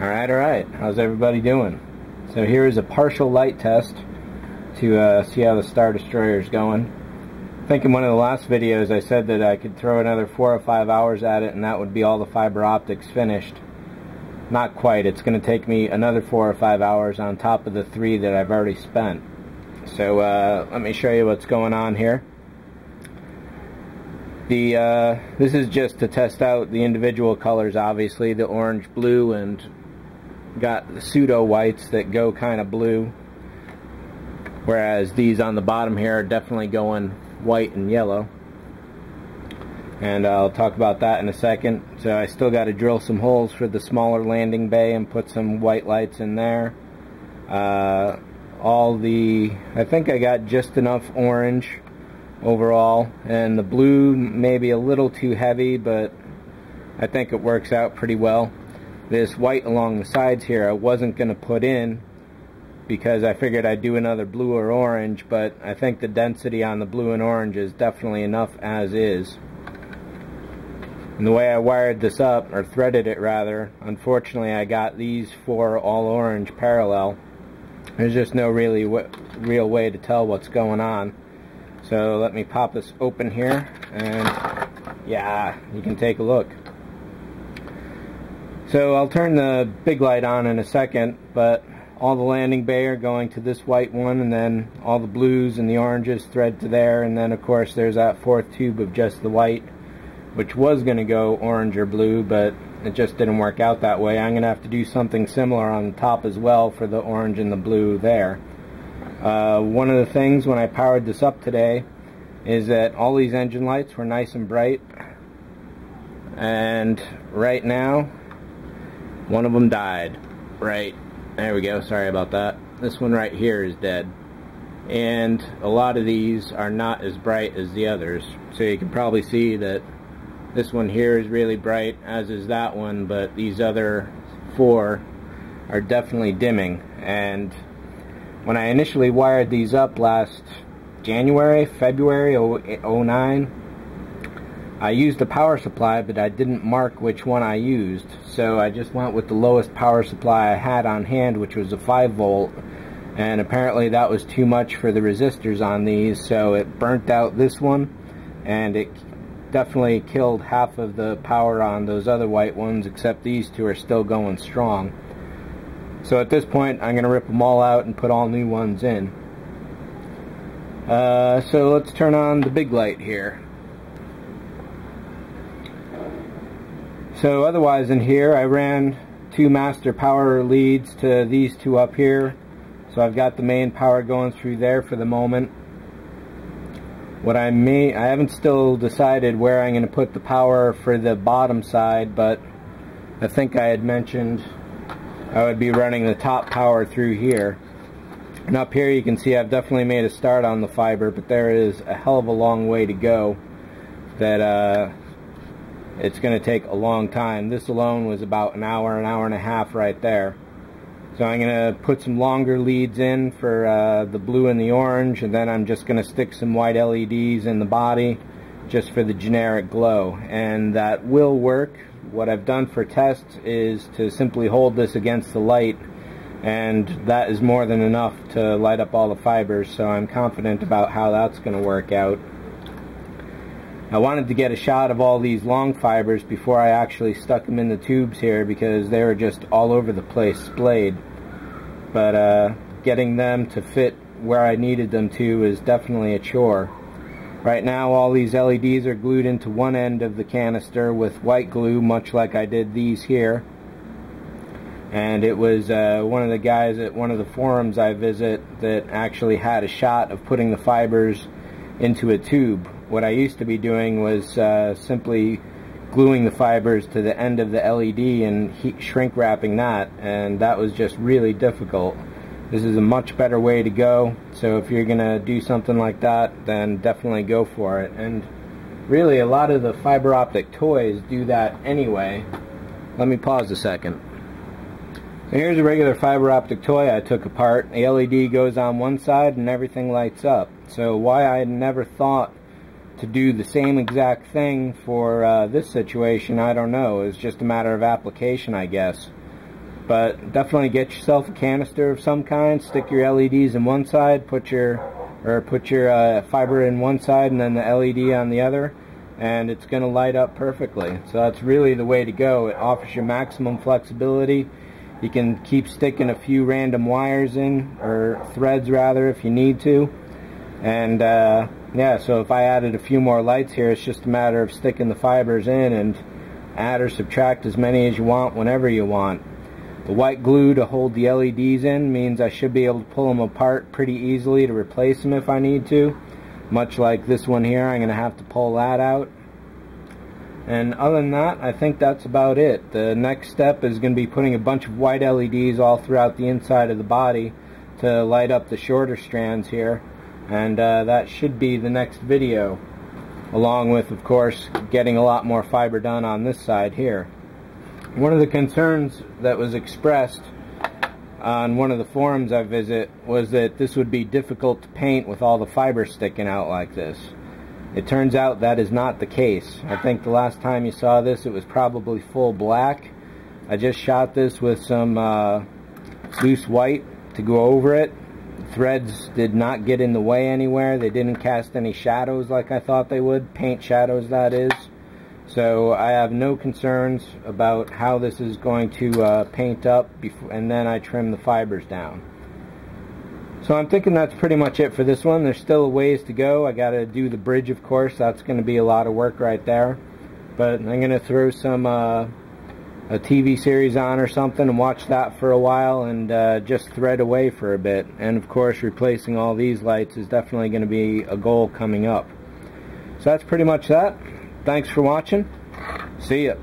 Alright, how's everybody doing? So here is a partial light test to see how the Star Destroyer is going. I think in one of the last videos I said that I could throw another 4 or 5 hours at it and that would be all the fiber optics finished. Not quite. It's going to take me another 4 or 5 hours on top of the 3 that I've already spent. So let me show you what's going on here. This is just to test out the individual colors, obviously, the orange, blue, and got the pseudo whites that go kind of blue, whereas these on the bottom here are definitely going white and yellow, and I'll talk about that in a second. So I still got to drill some holes for the smaller landing bay and put some white lights in there. I think I got just enough orange overall, and the blue may be a little too heavy, but I think it works out pretty well. This white along the sides here I wasn't going to put in because I figured I'd do another blue or orange, but I think the density on the blue and orange is definitely enough as is. And the way I wired this up, or threaded it rather, unfortunately I got these 4 all orange parallel. There's just no real way to tell what's going on. So let me pop this open here, and yeah, you can take a look. So I'll turn the big light on in a second, but all the landing bay are going to this white one, and then all the blues and the oranges thread to there, and then of course there's that 4th tube of just the white, which was going to go orange or blue, but it just didn't work out that way. I'm going to have to do something similar on the top as well for the orange and the blue there. One of the things when I powered this up today is that all these engine lights were nice and bright, and right now one of them died. Right, there we go, sorry about that. This one right here is dead, and a lot of these are not as bright as the others, so you can probably see that this one here is really bright, as is that one, but these other 4 are definitely dimming. And when I initially wired these up last February 09, I used a power supply, but I didn't mark which one I used, so I just went with the lowest power supply I had on hand, which was a 5 volt, and apparently that was too much for the resistors on these, so it burnt out this one, and it definitely killed half of the power on those other white ones, except these 2 are still going strong. So at this point I'm going to rip them all out and put all new ones in. So let's turn on the big light here. So otherwise in here I ran 2 master power leads to these 2 up here, so I've got the main power going through there for the moment. I haven't still decided where I'm going to put the power for the bottom side, but I think I had mentioned I would be running the top power through here. And up here you can see I've definitely made a start on the fiber, but there is a hell of a long way to go that it's going to take a long time. This alone was about an hour and a half right there. So I'm going to put some longer leads in for the blue and the orange, and then I'm just going to stick some white LEDs in the body just for the generic glow, and that will work. What I've done for tests is to simply hold this against the light, and that is more than enough to light up all the fibers, so I'm confident about how that's going to work out. I wanted to get a shot of all these long fibers before I actually stuck them in the tubes here, because they were just all over the place splayed. But getting them to fit where I needed them to is definitely a chore. Right now all these LEDs are glued into one end of the canister with white glue, much like I did these here. And it was one of the guys at one of the forums I visit that actually had a shot of putting the fibers into a tube. What I used to be doing was simply gluing the fibers to the end of the LED and shrink wrapping that, and that was just really difficult. This is a much better way to go, so if you're gonna do something like that, then definitely go for it. And really a lot of the fiber optic toys do that anyway. Let me pause a second. So here's a regular fiber optic toy I took apart. The LED goes on one side and everything lights up. So why I never thought to do the same exact thing for this situation, I don't know. It's just a matter of application, I guess. But definitely get yourself a canister of some kind, stick your LEDs in one side, put your fiber in one side and then the LED on the other, and it's going to light up perfectly. So that's really the way to go. It offers you maximum flexibility. You can keep sticking a few random wires in, or threads rather, if you need to. And yeah, so if I added a few more lights here, it's just a matter of sticking the fibers in and add or subtract as many as you want whenever you want. The white glue to hold the LEDs in means I should be able to pull them apart pretty easily to replace them if I need to. Much like this one here, I'm going to have to pull that out. And other than that, I think that's about it. The next step is going to be putting a bunch of white LEDs all throughout the inside of the body to light up the shorter strands here. And that should be the next video, along with, of course, getting a lot more fiber done on this side here. One of the concerns that was expressed on one of the forums I visit was that this would be difficult to paint with all the fiber sticking out like this. It turns out that is not the case. I think the last time you saw this, it was probably full black. I just shot this with some loose white to go over it. Threads did not get in the way anywhere. They didn't cast any shadows like I thought they would. Paint shadows, that is. So I have no concerns about how this is going to paint up before, and then I trim the fibers down. So I'm thinking that's pretty much it for this one. There's still a ways to go. I got to do the bridge, of course. That's going to be a lot of work right there. But I'm going to throw some a TV series on or something and watch that for a while and just thread away for a bit. And of course, replacing all these lights is definitely going to be a goal coming up. So that's pretty much that. Thanks for watching. See ya.